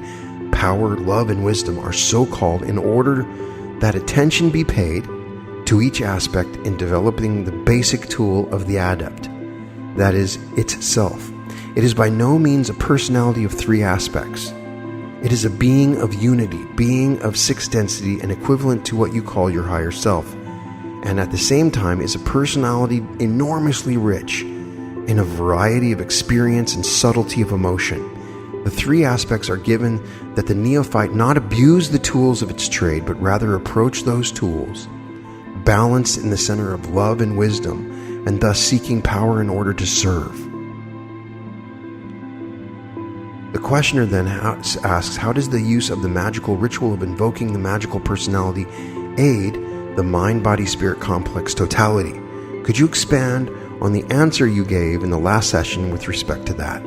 power, love, and wisdom, are so called in order that attention be paid to each aspect in developing the basic tool of the adept, that is, its self. It is by no means a personality of three aspects. It is a being of unity, being of sixth density, and equivalent to what you call your higher self, and at the same time is a personality enormously rich in a variety of experience and subtlety of emotion. The three aspects are given that the neophyte not abuse the tools of its trade, but rather approach those tools balanced in the center of love and wisdom, and thus seeking power in order to serve. The questioner then asks, how does the use of the magical ritual of invoking the magical personality aid the mind-body-spirit complex totality? Could you expand on the answer you gave in the last session with respect to that?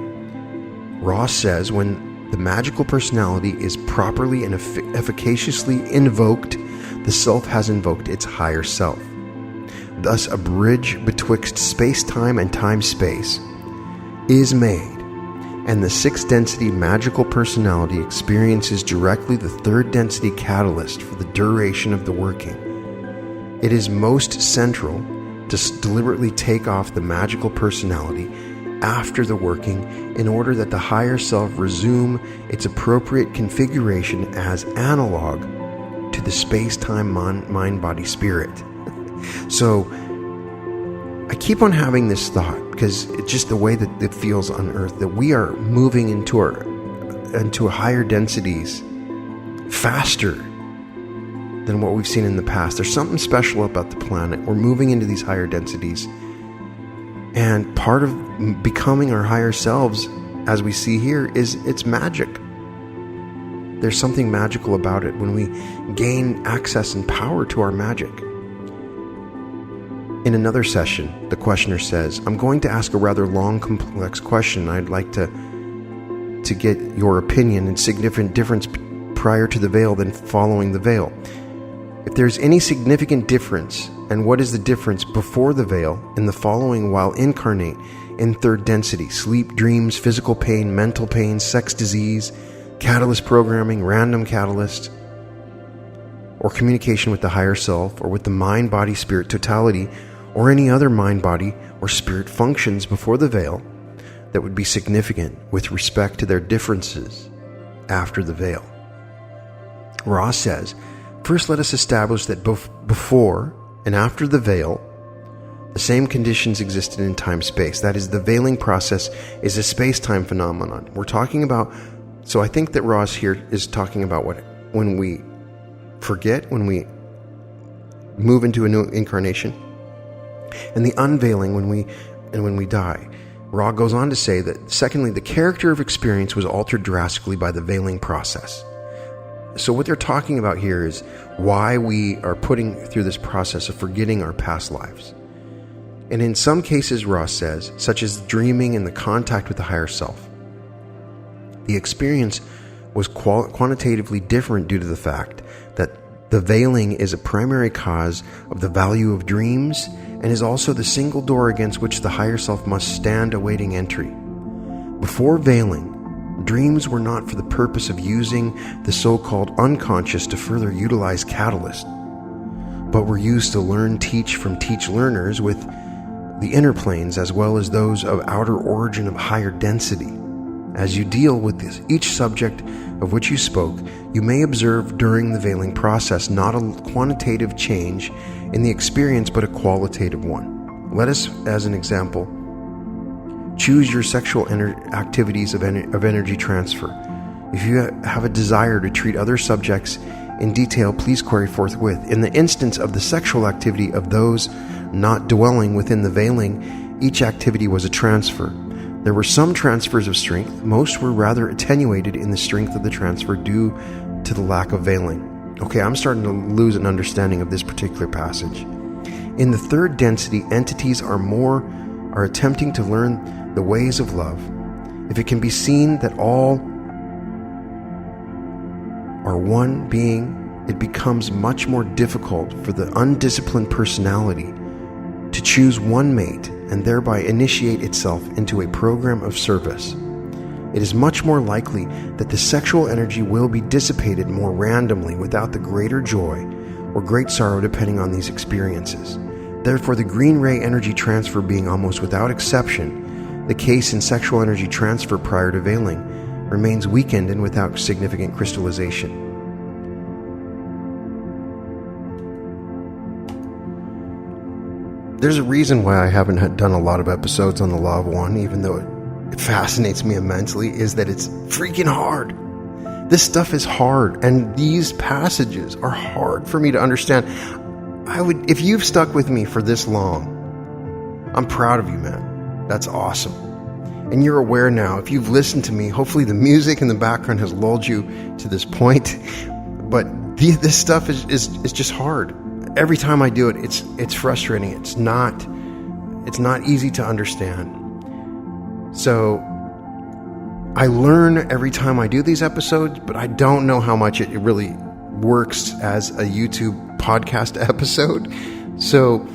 Ross says, when the magical personality is properly and efficaciously invoked, the self has invoked its higher self. Thus, a bridge betwixt space-time and time-space is made, and the sixth density magical personality experiences directly the third density catalyst for the duration of the working. It is most central to deliberately take off the magical personality after the working in order that the higher self resume its appropriate configuration as analog to the space-time mind-body-spirit. So I keep on having this thought because it's just the way that it feels on Earth, that we are moving into higher densities faster than what we've seen in the past. There's something special about the planet. We're moving into these higher densities. And part of becoming our higher selves, as we see here, is it's magic. There's something magical about it when we gain access and power to our magic. In another session, the questioner says, I'm going to ask a rather long, complex question. I'd like to get your opinion and significant difference prior to the veil than following the veil. If there's any significant difference, and what is the difference before the veil and the following while incarnate in third density, sleep, dreams, physical pain, sex disease, catalyst programming, random catalyst, or communication with the higher self, or with the mind, body, spirit totality, or any other mind, body, or spirit functions before the veil that would be significant with respect to their differences after the veil? Ross says, first let us establish that before and after the veil, the same conditions existed in time-space. That is, the veiling process is a space-time phenomenon. We're talking about, so I think that Ross here is talking about when we forget, when we move into a new incarnation, and the unveiling when we die. Ra goes on to say that, secondly, the character of experience was altered drastically by the veiling process. So what they're talking about here is why we are putting through this process of forgetting our past lives. And in some cases, Ross says, such as dreaming and the contact with the higher self, the experience was quantitatively different due to the fact that the veiling is a primary cause of the value of dreams and is also the single door against which the higher self must stand awaiting entry. Before veiling, dreams were not for the purpose of using the so-called unconscious to further utilize catalyst, but were used to learn, teach from teach-learners with the inner planes as well as those of outer origin of higher density. As you deal with each subject of which you spoke, you may observe during the veiling process not a quantitative change in the experience but a qualitative one. Let us, as an example, choose your sexual activities of energy transfer. If you have a desire to treat other subjects in detail, please query forthwith. In the instance of the sexual activity of those not dwelling within the veiling, each activity was a transfer. There were some transfers of strength. Most were rather attenuated in the strength of the transfer due to the lack of veiling. Okay, I'm starting to lose an understanding of this particular passage. In the third density, entities are attempting to learn the ways of love. If it can be seen that all are one being, it becomes much more difficult for the undisciplined personality to choose one mate and thereby initiate itself into a program of service. It is much more likely that the sexual energy will be dissipated more randomly without the greater joy or great sorrow depending on these experiences. Therefore, the green ray energy transfer being almost without exception the case in sexual energy transfer prior to veiling, remains weakened and without significant crystallization. There's a reason why I haven't done a lot of episodes on the Law of One, even though it fascinates me immensely, is that it's freaking hard. This stuff is hard, and these passages are hard for me to understand. If you've stuck with me for this long, I'm proud of you, man. That's awesome. And you're aware now, if you've listened to me, hopefully the music in the background has lulled you to this point. But this stuff is just hard. Every time I do it, it's frustrating. It's not easy to understand. So I learn every time I do these episodes, but I don't know how much it really works as a YouTube podcast episode. So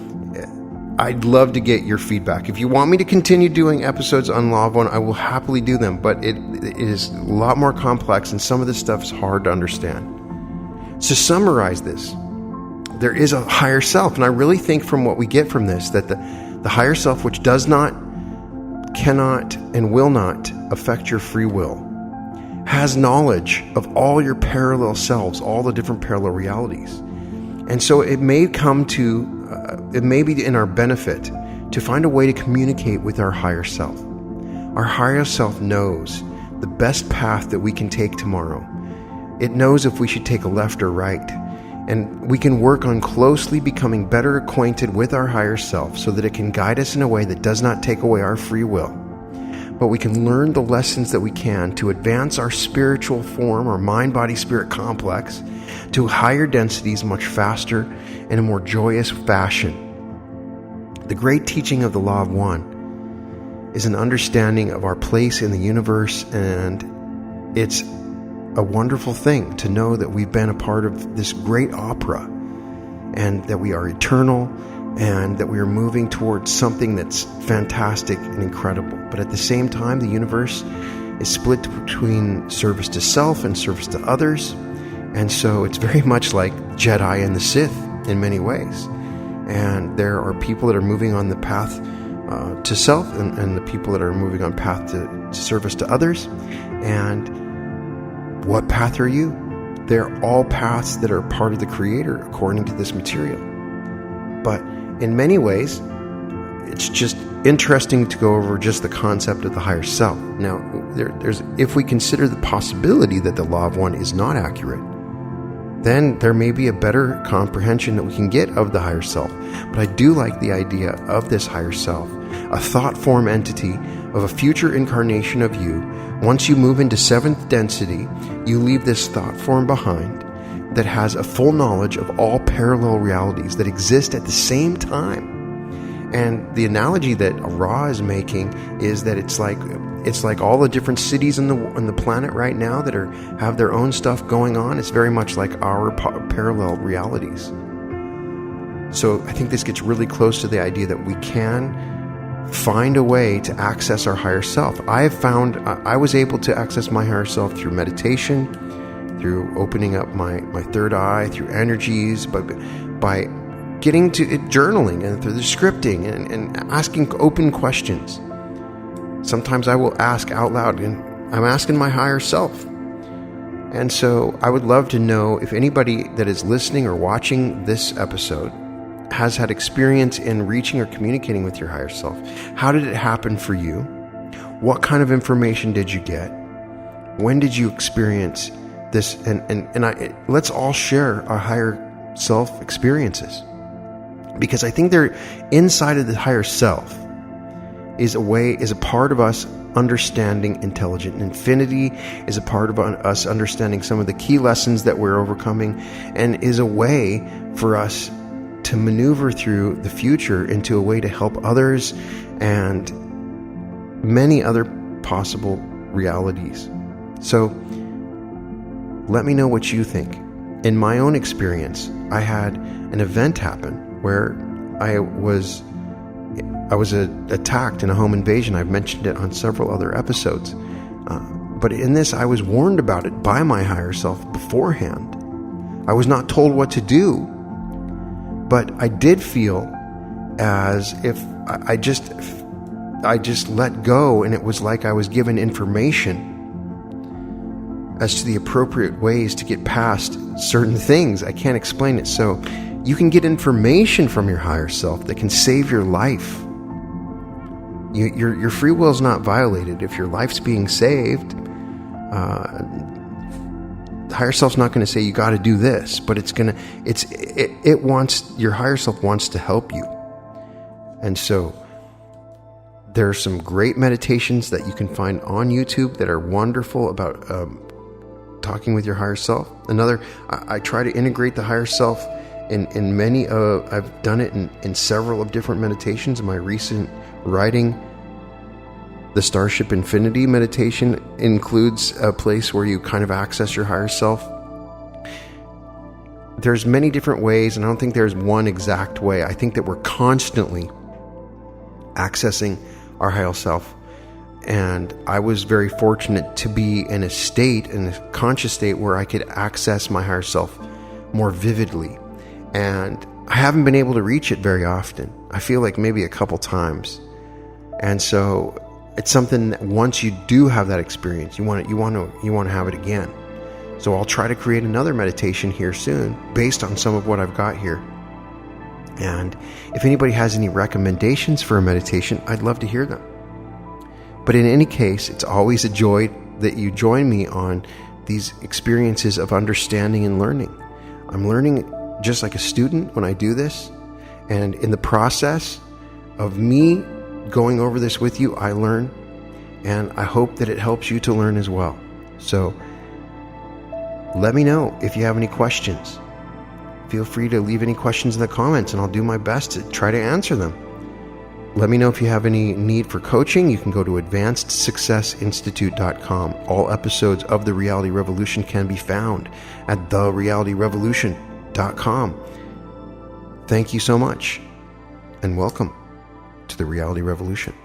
I'd love to get your feedback. If you want me to continue doing episodes on Law of One, I will happily do them, but it is a lot more complex, and some of this stuff is hard to understand. To summarize this, there is a higher self, and I really think from what we get from this, that the higher self, which does not, cannot, and will not affect your free will, has knowledge of all your parallel selves, all the different parallel realities. And so it may be in our benefit to find a way to communicate with our higher self. Our higher self knows the best path that we can take tomorrow. It knows if we should take a left or right. And we can work on closely becoming better acquainted with our higher self so that it can guide us in a way that does not take away our free will. But we can learn the lessons that we can to advance our spiritual form, our mind-body-spirit complex, to higher densities much faster in a more joyous fashion. The great teaching of the Law of One is an understanding of our place in the universe, and it's a wonderful thing to know that we've been a part of this great opera, and that we are eternal, and that we are moving towards something that's fantastic and incredible. But at the same time, the universe is split between service to self and service to others. And so it's very much like Jedi and the Sith in many ways. And there are people that are moving on the path to self, and the people that are moving on path to service to others. And what path are you? They're all paths that are part of the Creator according to this material. But in many ways, it's just interesting to go over just the concept of the higher self. Now, if we consider the possibility that the Law of One is not accurate, then there may be a better comprehension that we can get of the higher self. But I do like the idea of this higher self, a thought form entity of a future incarnation of you. Once you move into 7th density, you leave this thought form behind that has a full knowledge of all parallel realities that exist at the same time. And the analogy that Ra is making is that it's like all the different cities on the planet right now that have their own stuff going on. It's very much like our parallel realities. So I think this gets really close to the idea that we can find a way to access our higher self. I have found I was able to access my higher self through meditation, through opening up my third eye, through energies, by getting to it, journaling, and through the scripting and asking open questions. Sometimes I will ask out loud, and I'm asking my higher self. And so I would love to know if anybody that is listening or watching this episode has had experience in reaching or communicating with your higher self. How did it happen for you? What kind of information did you get? When did you experience this? Let's all share our higher self experiences, because I think they're inside of the higher self is a part of us understanding intelligent infinity, is a part of us understanding some of the key lessons that we're overcoming, and is a way for us to maneuver through the future into a way to help others and many other possible realities. So let me know what you think. In my own experience, I had an event happen where I was I was attacked in a home invasion. I've mentioned it on several other episodes. But in this, I was warned about it by my higher self beforehand. I was not told what to do, but I did feel as if I just let go, and it was like I was given information as to the appropriate ways to get past certain things. I can't explain it. So you can get information from your higher self that can save your life. Your free will is not violated. If your life's being saved, the higher self's not going to say you got to do this, but your higher self wants to help you. And so there are some great meditations that you can find on YouTube that are wonderful about talking with your higher self. I try to integrate the higher self in many I've done it in several of different meditations. In my recent writing, the Starship Infinity meditation includes a place where you kind of access your higher self. There's many different ways, and I don't think there's one exact way. I think that we're constantly accessing our higher self. And I was very fortunate to be in a conscious state where I could access my higher self more vividly. And I haven't been able to reach it very often. I feel like maybe a couple times. And so it's something that once you do have that experience, you want to have it again. So I'll try to create another meditation here soon based on some of what I've got here. And if anybody has any recommendations for a meditation, I'd love to hear them. But in any case, it's always a joy that you join me on these experiences of understanding and learning. I'm learning just like a student when I do this. And in the process of me going over this with you, I learn. And I hope that it helps you to learn as well. So let me know if you have any questions. Feel free to leave any questions in the comments, and I'll do my best to try to answer them. Let me know if you have any need for coaching. You can go to advancedsuccessinstitute.com. All episodes of The Reality Revolution can be found at therealityrevolution.com. Thank you so much, and welcome to The Reality Revolution.